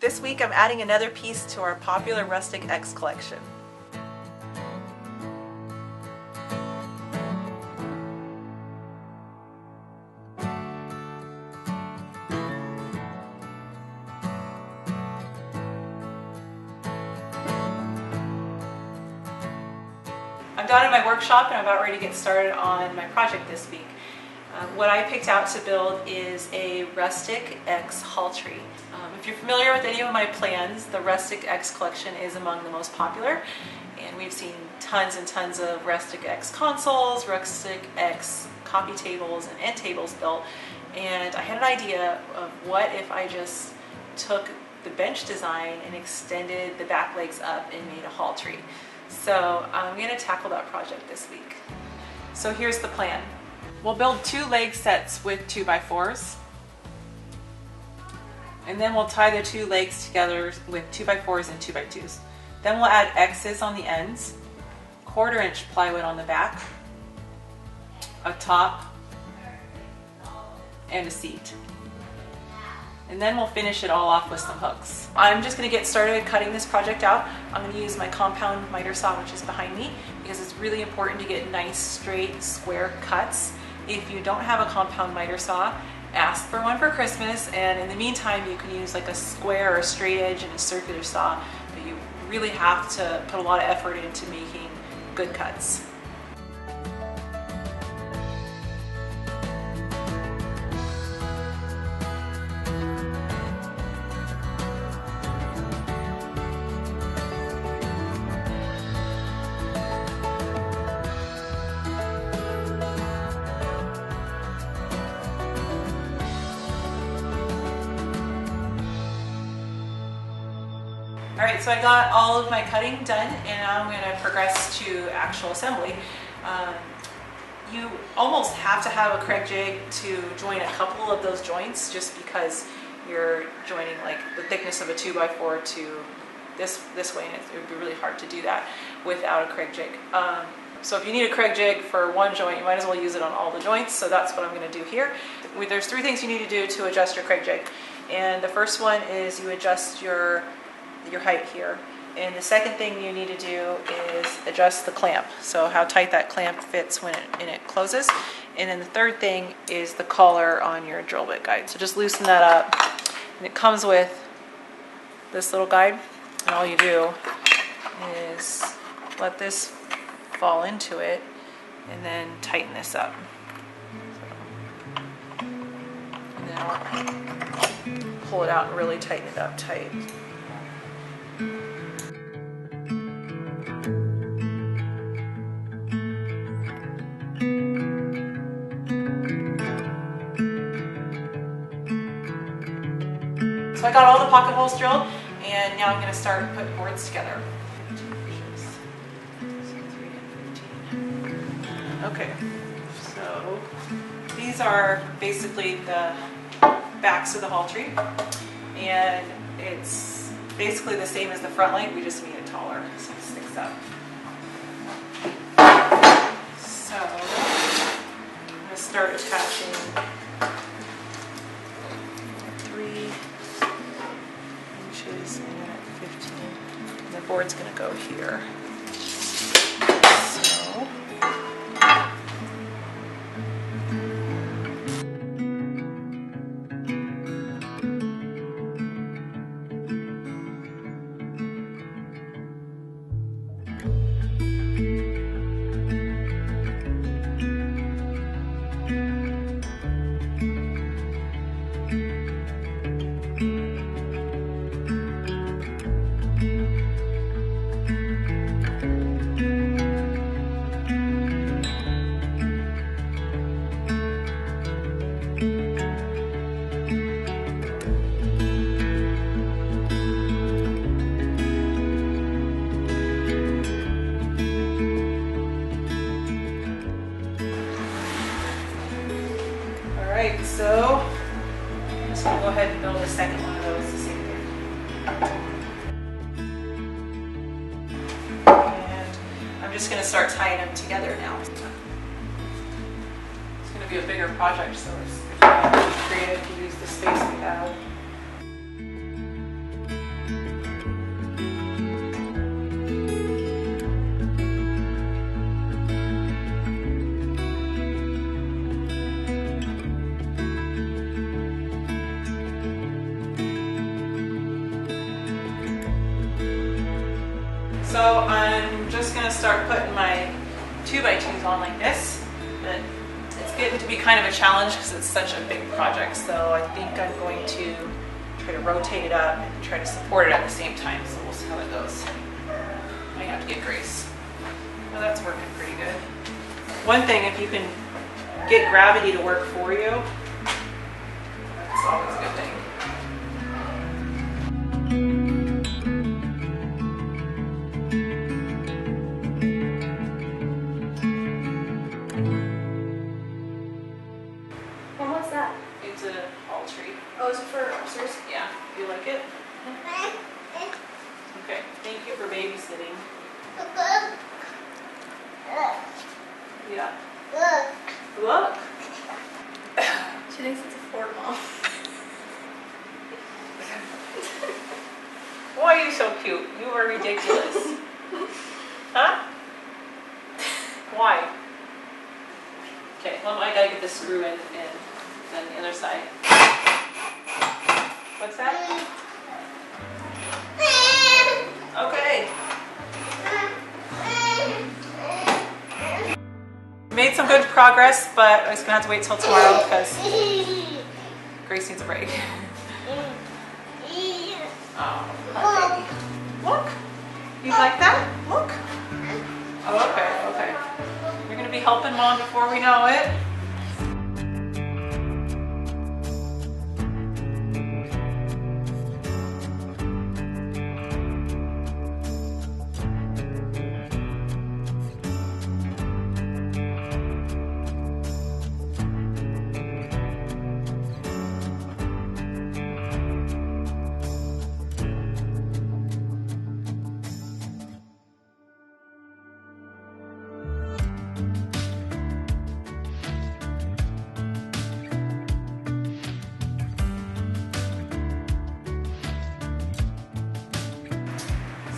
This week I'm adding another piece to our popular Rustic X collection. I'm done in my workshop and I'm about ready to get started on my project this week. What I picked out to build is a Rustic X hall tree. If you're familiar with any of my plans, the Rustic X collection is among the most popular, and we've seen tons and tons of Rustic X consoles, Rustic X coffee tables, and end tables built. And I had an idea of what if I just took the bench design and extended the back legs up and made a hall tree. So I'm going to tackle that project this week. So here's the plan. We'll build 2 leg sets with 2x4s, and then we'll tie the 2 legs together with 2x4s and 2x2s. Then we'll add X's on the ends, 1/4 inch plywood on the back, a top, and a seat. And then we'll finish it all off with some hooks. I'm just going to get started cutting this project out. I'm going to use my compound miter saw, which is behind me, because it's really important to get nice, straight, square cuts. If you don't have a compound miter saw, ask for one for Christmas, and in the meantime you can use like a square or a straight edge and a circular saw, but you really have to put a lot of effort into making good cuts. Alright, so I got all of my cutting done, and now I'm going to progress to actual assembly. You almost have to have a Craig jig to join a couple of those joints, just because you're joining like the thickness of a 2x4 to this way, and it would be really hard to do that without a Craig jig. So if you need a Craig jig for one joint, you might as well use it on all the joints, so that's what I'm going to do here. There's 3 things you need to do to adjust your Craig jig, and the first one is you adjust your height here, and the second thing you need to do is adjust the clamp, so how tight that clamp fits when it closes, and then the third thing is the collar on your drill bit guide. So just loosen that up, and it comes with this little guide, and all you do is let this fall into it and then tighten this up. And then I'll pull it out and really tighten it up tight. So I got all the pocket holes drilled, and now I'm going to start putting boards together. Okay, so these are basically the backs of the hall tree, and it's basically the same as the front leg, we just made it taller, so it sticks up. So I'm going to start attaching 3 inches and then at 15. And the board's going to go here. So Alright, so I'm just going to go ahead and build a second one of those the same way. And I'm just going to start tying them together now. It's going to be a bigger project, so it's creative to use the space we have. So I'm just gonna start putting my 2x2s on like this. But it's getting to be kind of a challenge because it's such a big project. So I think I'm going to try to rotate it up and try to support it at the same time. So we'll see how that goes. Might have to get Grace. Well, that's working pretty good. One thing, if you can get gravity to work for you, it's always a good thing. What's that? It's a hall tree. Oh, is it for upstairs? Yeah. You like it? Okay. Thank you for babysitting. Yeah. Look. She thinks it's a fork, Mom. Why are you so cute? You are ridiculous. Huh? Why? Okay, well, I gotta get this screw in and then the other side. What's that? Okay. Made some good progress, but I'm just gonna have to wait till tomorrow because Grace needs a break. Oh, poor baby. Look. You like that? Look. Oh, okay, okay. You're gonna be helping Mom before we know it.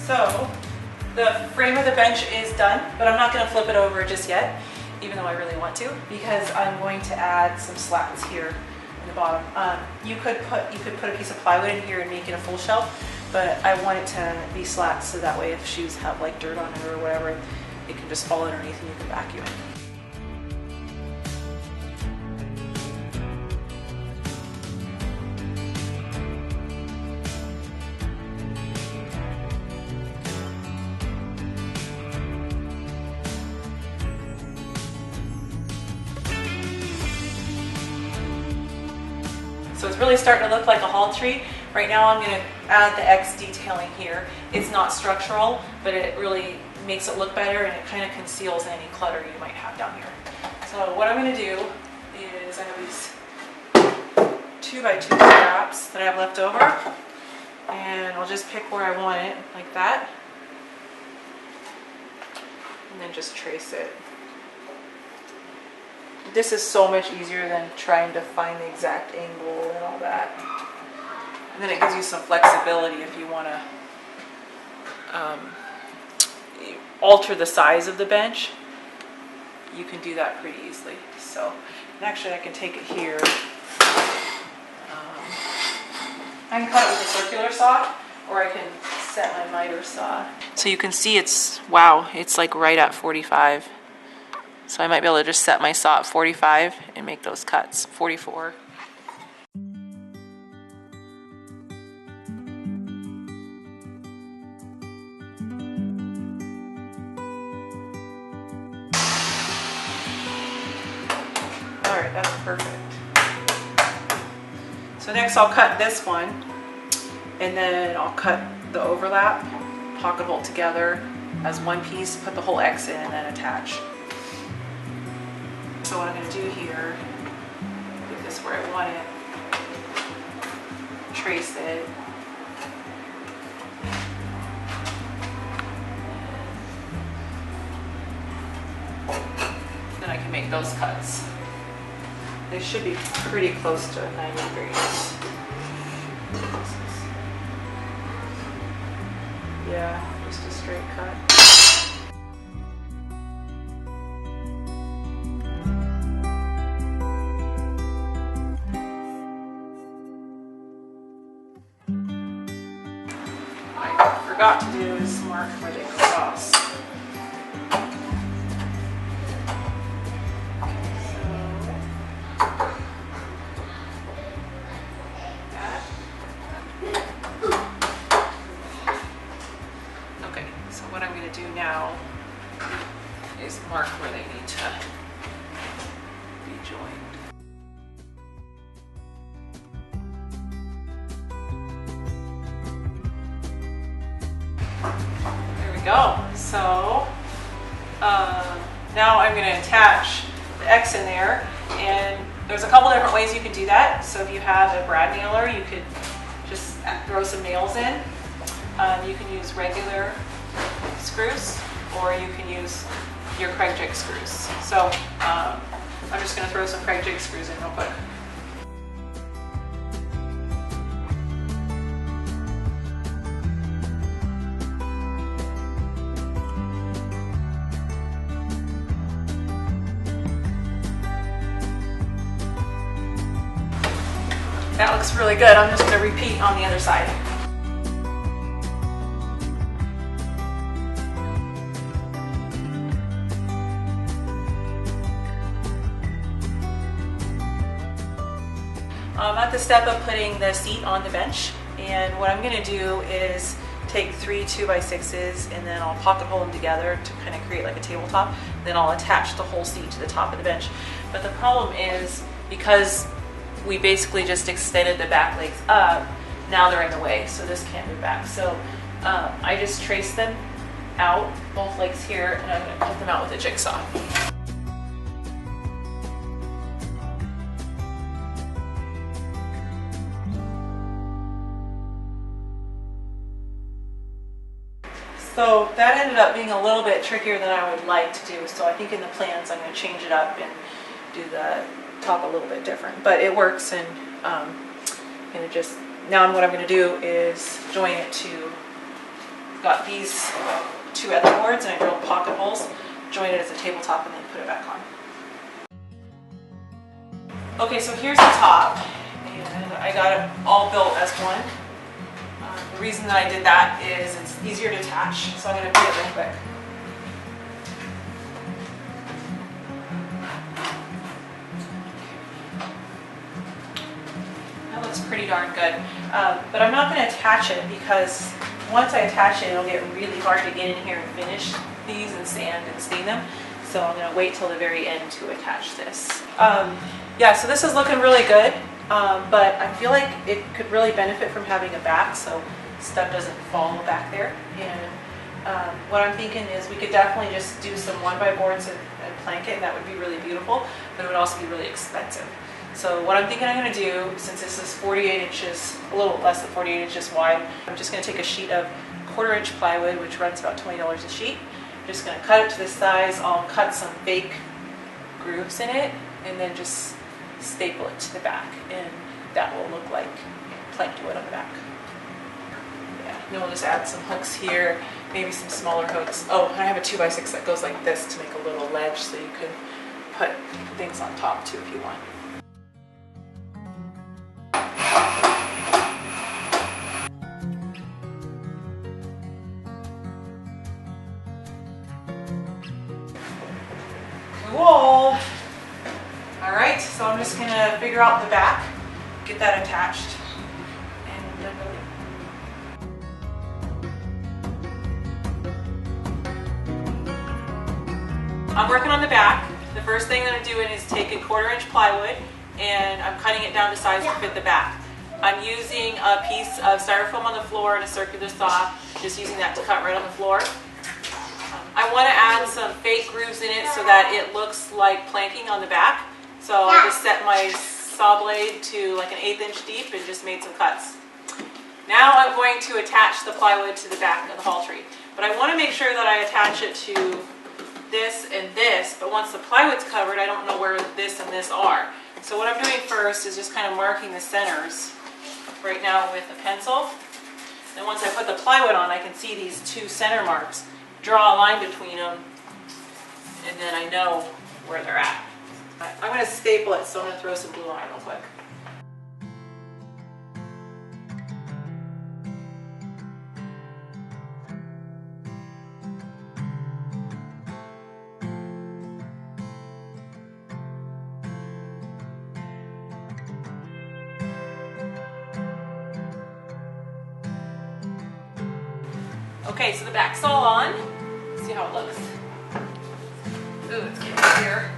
So the frame of the bench is done, but I'm not going to flip it over just yet, even though I really want to, because I'm going to add some slats here in the bottom. You could put a piece of plywood in here and make it a full shelf, but I want it to be slats so that way if shoes have like dirt on it or whatever, it can just fall underneath and you can vacuum it. So it's really starting to look like a hall tree. Right now I'm going to add the X detailing here. It's not structural, but it really makes it look better and it kind of conceals any clutter you might have down here. So what I'm going to do is I have these 2x2 scraps that I have left over, and I'll just pick where I want it, like that, and then just trace it. This is so much easier than trying to find the exact angle and all that. And then it gives you some flexibility if you want to alter the size of the bench. You can do that pretty easily. So, and actually I can take it here. I can cut it with a circular saw, or I can set my miter saw. So you can see it's, wow, it's like right at 45. So I might be able to just set my saw at 45 and make those cuts, 44. All right, that's perfect. So next I'll cut this one, and then I'll cut the overlap, pocket hole together as one piece, put the whole X in, and then attach. So what I'm going to do here, put this where I want it, trace it, then I can make those cuts. They should be pretty close to 90 degrees. Yeah, just a straight cut. forgot to do is mark where they cross. Okay, so what I'm going to do now is mark where they need to be joined. There we go. So now I'm going to attach the X in there, and there's a couple different ways you can do that. So if you have a brad nailer, you could just throw some nails in. You can use regular screws, or you can use your Craig jig screws. So I'm just going to throw some Craig jig screws in real quick. That looks really good. I'm just going to repeat on the other side. I'm at the step of putting the seat on the bench, and what I'm going to do is take 3 2x6s and then I'll pocket hole them together to kind of create like a tabletop. Then I'll attach the whole seat to the top of the bench. But the problem is, because we basically just extended the back legs up, now they're in the way, so this can't move back. So I just traced them out, both legs here, and I'm going to cut them out with a jigsaw. So that ended up being a little bit trickier than I would like to do, so I think in the plans I'm going to change it up and do the top a little bit different, but it works. And now what I'm going to do is join it to, got these 2 other boards, and I drilled pocket holes, join it as a tabletop, and then put it back on. Okay, so here's the top, and I got it all built as one. The reason that I did that is it's easier to attach, so I'm going to do it real quick. Pretty darn good, but I'm not going to attach it, because once I attach it, it'll get really hard to get in here and finish these and sand and stain them. So I'm going to wait till the very end to attach this. Yeah, so this is looking really good, but I feel like it could really benefit from having a back, so stuff doesn't fall back there. And what I'm thinking is we could definitely just do some 1x boards and plank it, and that would be really beautiful, but it would also be really expensive. So what I'm thinking I'm going to do, since this is 48 inches, a little less than 48 inches wide, I'm just going to take a sheet of 1/4 inch plywood, which runs about $20 a sheet. I'm just going to cut it to this size. I'll cut some fake grooves in it, and then just staple it to the back, and that will look like planked wood on the back. Yeah, and then we'll just add some hooks here, maybe some smaller hooks. Oh, and I have a 2x6 that goes like this to make a little ledge, so you can put things on top too if you want. Cool. Alright, so I'm just going to figure out the back, get that attached, and then I'm working on the back. The first thing that I'm doing is take a 1/4 inch plywood, and I'm cutting it down to size to fit the back. I'm using a piece of styrofoam on the floor and a circular saw, just using that to cut right on the floor. I want to add some fake grooves in it so that it looks like planking on the back. So I just set my saw blade to like an 1/8 inch deep and just made some cuts. Now I'm going to attach the plywood to the back of the hall tree. But I want to make sure that I attach it to this and this, but once the plywood's covered, I don't know where this and this are. So what I'm doing first is just kind of marking the centers right now with a pencil. And once I put the plywood on, I can see these 2 center marks. Draw a line between them, and then I know where they're at. I'm going to staple it, so I'm going to throw some glue on it real quick. Okay, so the back's all on. See how it looks. Ooh, it's getting clear.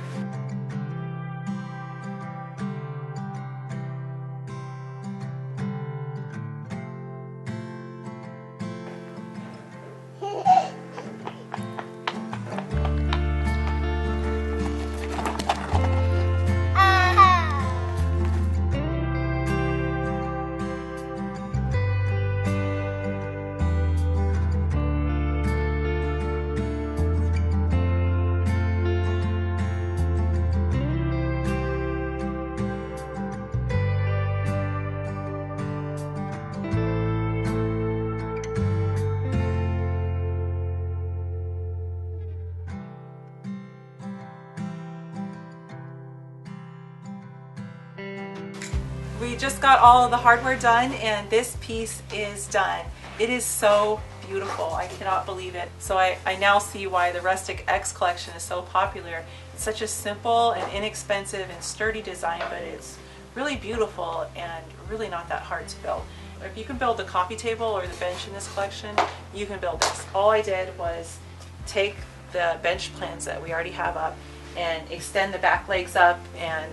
We just got all of the hardware done and this piece is done. It is so beautiful. I cannot believe it. So I now see why the Rustic X collection is so popular. It's such a simple and inexpensive and sturdy design, but it's really beautiful and really not that hard to build. If you can build the coffee table or the bench in this collection, you can build this. All I did was take the bench plans that we already have up and extend the back legs up and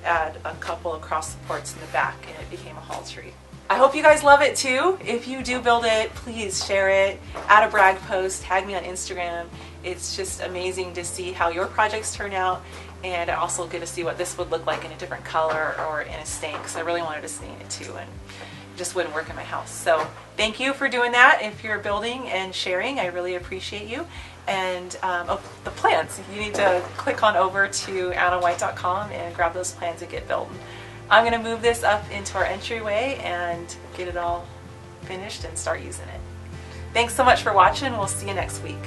add a couple of cross supports in the back, and it became a hall tree. I hope you guys love it too. If you do build it, please share it, add a brag post, tag me on Instagram. It's just amazing to see how your projects turn out, and I also get to see what this would look like in a different color or in a stain, because I really wanted to stain it too, and it just wouldn't work in my house. So thank you for doing that. If you're building and sharing, I really appreciate you. And the plans, you need to click on over to anawhite.com and grab those plans and get building. I'm going to move this up into our entryway and get it all finished and start using it. Thanks so much for watching. We'll see you next week.